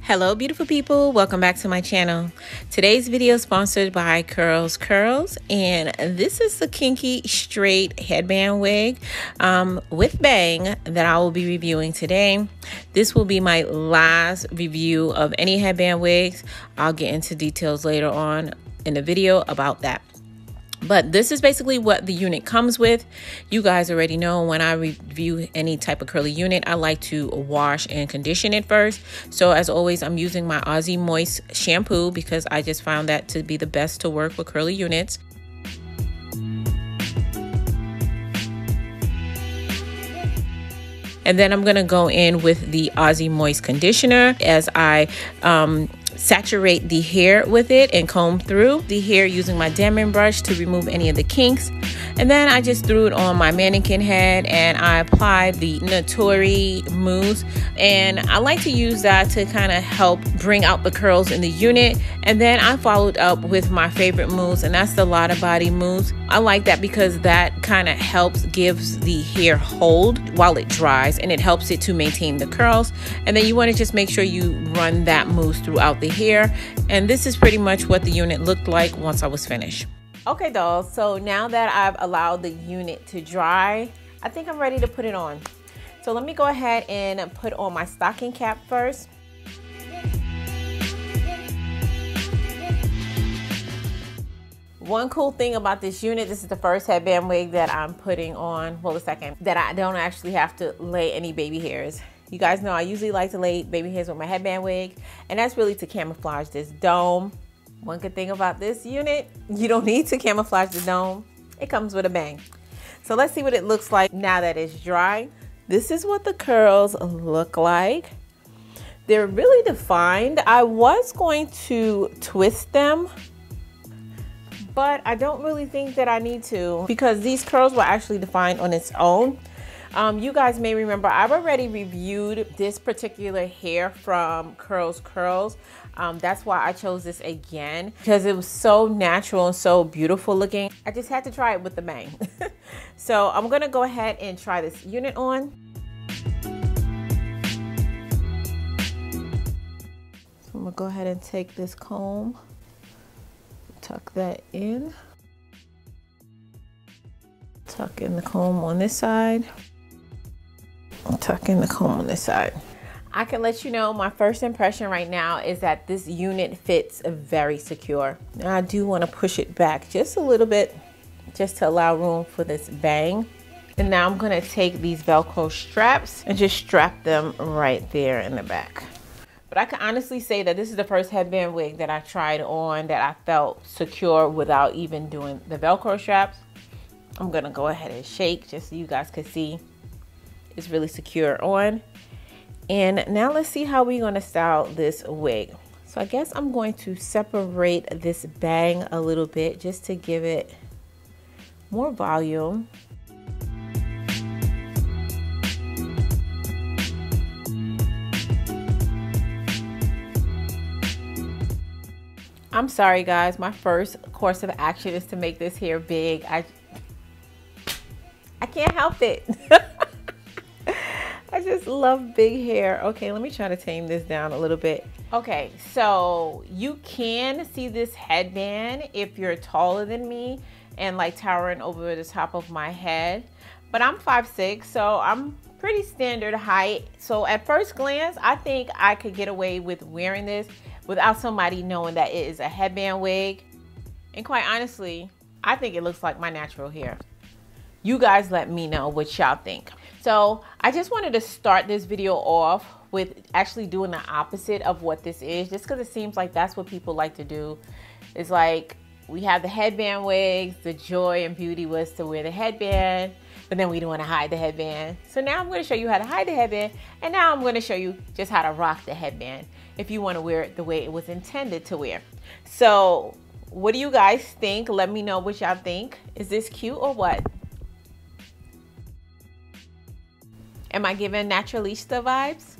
Hello beautiful people, welcome back to my channel. Today's video is sponsored by CurlsCurls, and this is the Kinky straight headband wig with bang that I will be reviewing today. This will be my last review of any headband wigs. I'll get into details later on in the video about that. But this is basically what the unit comes with. You guys already know when I review any type of curly unit, I like to wash and condition it first. So as always, I'm using my Aussie Moist shampoo because I just found that to be the best to work with curly units. And then I'm going to go in with the Aussie Moist conditioner as I saturate the hair with it and comb through the hair using my damming brush to remove any of the kinks. And then I just threw it on my mannequin head and I applied the Natori mousse, and I like to use that to kind of help bring out the curls in the unit. And then I followed up with my favorite mousse, and that's the Lotta Body mousse. I like that because that kind of gives the hair hold while it dries, and it helps it to maintain the curls. And then you want to just make sure you run that mousse throughout the hair. And this is pretty much what the unit looked like once I was finished. Okay dolls, so now that I've allowed the unit to dry, I think I'm ready to put it on. So let me go ahead and put on my stocking cap first. One cool thing about this unit, this is the first headband wig that I'm putting on, well the second, that I don't actually have to lay any baby hairs. You guys know I usually like to lay baby hairs with my headband wig, and that's really to camouflage this dome. One good thing about this unit, you don't need to camouflage the dome. It comes with a bang. So let's see what it looks like now that it's dry. This is what the curls look like. They're really defined. I was going to twist them, but I don't really think that I need to because these curls were actually defined on its own. You guys may remember I've already reviewed this particular hair from CurlsCurls. That's why I chose this again, because it was so natural and so beautiful looking. I just had to try it with the bang. So I'm gonna go ahead and try this unit on. So I'm gonna go ahead and take this comb, tuck that in, tuck in the comb on this side, tuck in the comb on this side. I can let you know my first impression right now is that this unit fits very secure. Now I do want to push it back just a little bit just to allow room for this bang. And now I'm going to take these Velcro straps and just strap them right there in the back. But I can honestly say that this is the first headband wig that I tried on that I felt secure without even doing the Velcro straps. I'm going to go ahead and shake just so you guys can see it's really secure on. And now let's see how we're going to style this wig. So I guess I'm going to separate this bang a little bit just to give it more volume. I'm sorry guys, my first course of action is to make this hair big. I can't help it. I just love big hair. Okay, let me try to tame this down a little bit. Okay, so you can see this headband if you're taller than me and like towering over the top of my head. But I'm 5'6", so I'm pretty standard height. So at first glance, I think I could get away with wearing this without somebody knowing that it is a headband wig. And quite honestly, I think it looks like my natural hair. You guys let me know what y'all think. So I just wanted to start this video off with actually doing the opposite of what this is, just because it seems like that's what people like to do. It's like we have the headband wigs, the joy and beauty was to wear the headband, but then we don't want to hide the headband. So now I'm going to show you how to hide the headband, and now I'm going to show you just how to rock the headband if you want to wear it the way it was intended to wear. So what do you guys think? Let me know what y'all think. Is this cute or what? Am I giving Naturalista vibes?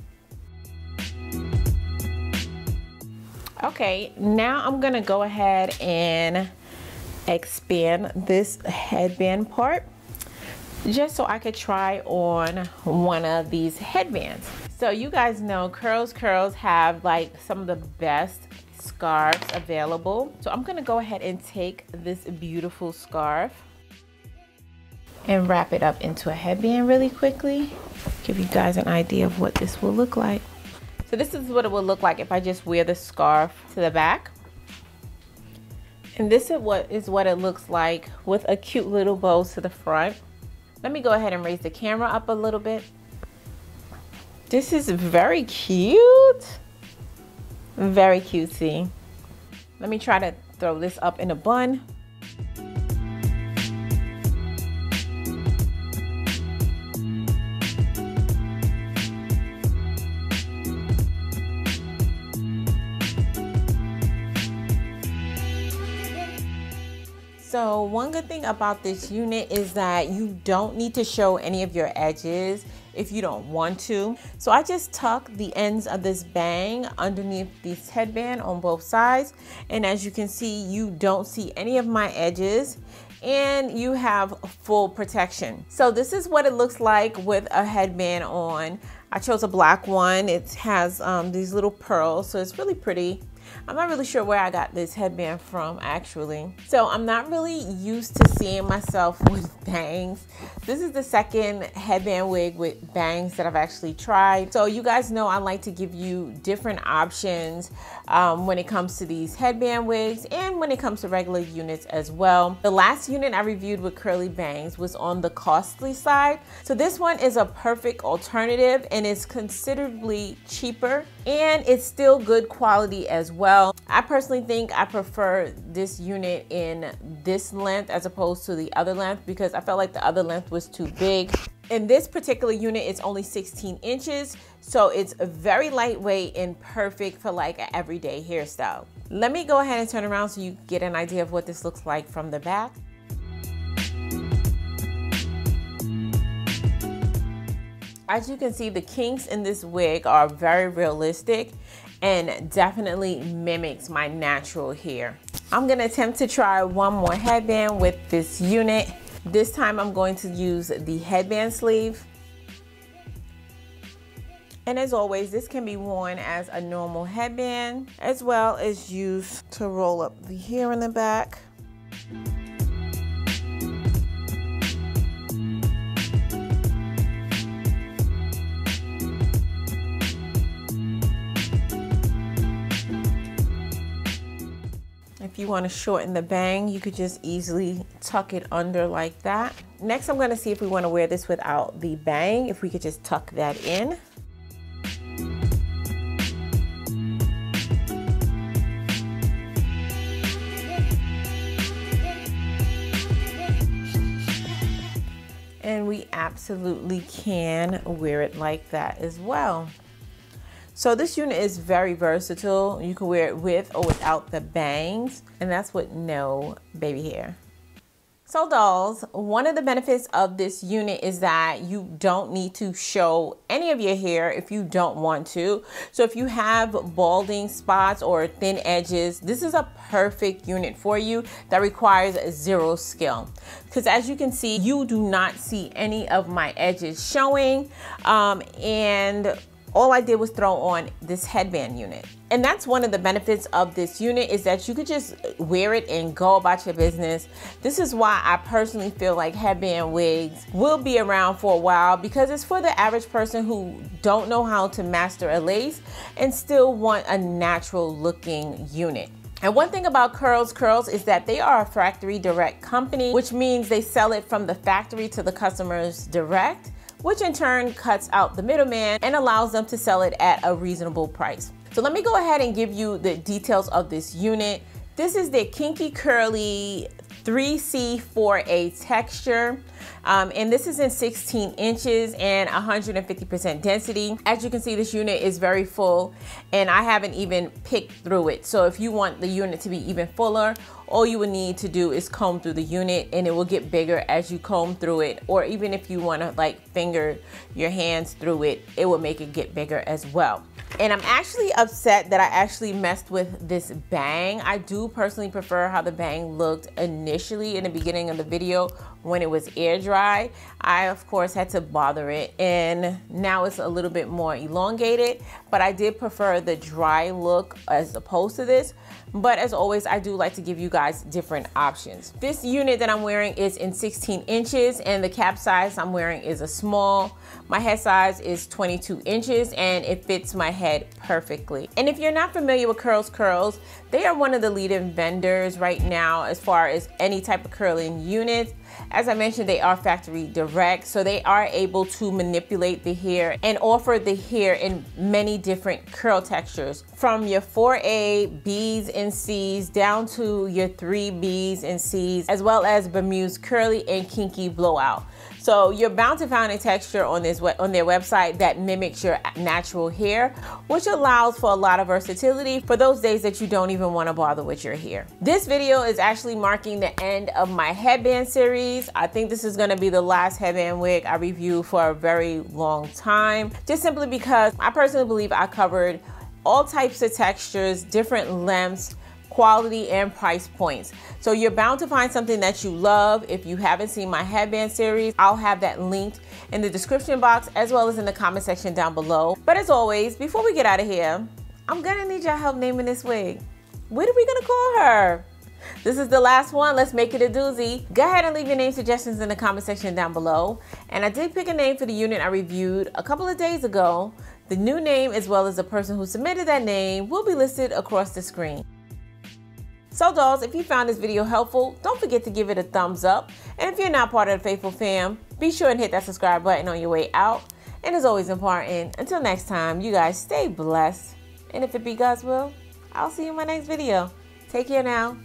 Okay, now I'm gonna go ahead and expand this headband part just so I could try on one of these headbands. So you guys know CurlsCurls have like some of the best scarves available. So I'm gonna go ahead and take this beautiful scarf and wrap it up into a headband really quickly. Give you guys an idea of what this will look like. So this is what it will look like if I just wear the scarf to the back. And this is what it looks like with a cute little bow to the front. Let me go ahead and raise the camera up a little bit. This is very cute. Very cutesy. Let me try to throw this up in a bun. So one good thing about this unit is that you don't need to show any of your edges if you don't want to. So I just tuck the ends of this bang underneath this headband on both sides. And as you can see, you don't see any of my edges and you have full protection. So this is what it looks like with a headband on. I chose a black one. It has these little pearls, so it's really pretty. I'm not really sure where I got this headband from actually. So I'm not really used to seeing myself with bangs. This is the second headband wig with bangs that I've actually tried. So you guys know I like to give you different options when it comes to these headband wigs and when it comes to regular units as well. The last unit I reviewed with curly bangs was on the costly side. So this one is a perfect alternative and it's considerably cheaper and it's still good quality as well. I personally think I prefer this unit in this length as opposed to the other length because I felt like the other length was too big. In this particular unit, it's only 16 inches, so it's very lightweight and perfect for like an everyday hairstyle. Let me go ahead and turn around so you get an idea of what this looks like from the back. As you can see, the kinks in this wig are very realistic and definitely mimics my natural hair. I'm gonna attempt to try one more headband with this unit. This time I'm going to use the headband sleeve. And as always, this can be worn as a normal headband as well as used to roll up the hair in the back. If you want to shorten the bang, you could just easily tuck it under like that. Next, I'm going to see if we want to wear this without the bang, if we could just tuck that in. And we absolutely can wear it like that as well. So this unit is very versatile. You can wear it with or without the bangs, and that's with no baby hair. So dolls, one of the benefits of this unit is that you don't need to show any of your hair if you don't want to. So if you have balding spots or thin edges, this is a perfect unit for you that requires zero skill. Because as you can see, you do not see any of my edges showing, and all I did was throw on this headband unit. And that's one of the benefits of this unit is that you could just wear it and go about your business. This is why I personally feel like headband wigs will be around for a while, because it's for the average person who don't know how to master a lace and still want a natural looking unit. And one thing about CurlsCurls is that they are a factory direct company, which means they sell it from the factory to the customers direct, which in turn cuts out the middleman and allows them to sell it at a reasonable price. So let me go ahead and give you the details of this unit. This is the Kinky Curly 3C4A texture. And this is in 16 inches and 150% density. As you can see, this unit is very full and I haven't even picked through it. So if you want the unit to be even fuller, all you would need to do is comb through the unit and it will get bigger as you comb through it. Or even if you want to like finger your hands through it, it will make it get bigger as well. And I'm actually upset that I actually messed with this bang. I do personally prefer how the bang looked initially in the beginning of the video when it was air dry. I of course had to bother it, and now it's a little bit more elongated, but I did prefer the dry look as opposed to this. But as always, I do like to give you guys different options. This unit that I'm wearing is in 16 inches, and the cap size I'm wearing is a small. My head size is 22 inches, and it fits my head perfectly. And if you're not familiar with CurlsCurls, they are one of the leading vendors right now as far as any type of curling units. As I mentioned, they are factory direct, so they are able to manipulate the hair and offer the hair in many different curl textures, from your 4A B's and C's down to your 3B's and C's, as well as Bermuda's curly and kinky blowout. So you're bound to find a texture on their website that mimics your natural hair, which allows for a lot of versatility for those days that you don't even want to bother with your hair. This video is actually marking the end of my headband series. I think this is going to be the last headband wig I review for a very long time, just simply because I personally believe I covered all types of textures, different lengths, quality, and price points. So you're bound to find something that you love. If you haven't seen my headband series, I'll have that linked in the description box as well as in the comment section down below. But as always, before we get out of here, I'm gonna need your help naming this wig. What are we gonna call her? This is the last one. Let's make it a doozy. Go ahead and leave your name suggestions in the comment section down below. And I did pick a name for the unit I reviewed a couple of days ago. The new name, as well as the person who submitted that name, will be listed across the screen. So dolls, if you found this video helpful, don't forget to give it a thumbs up. And if you're not part of the Faithful Fam, be sure and hit that subscribe button on your way out. And as always important, until next time, you guys stay blessed. And if it be God's will, I'll see you in my next video. Take care now.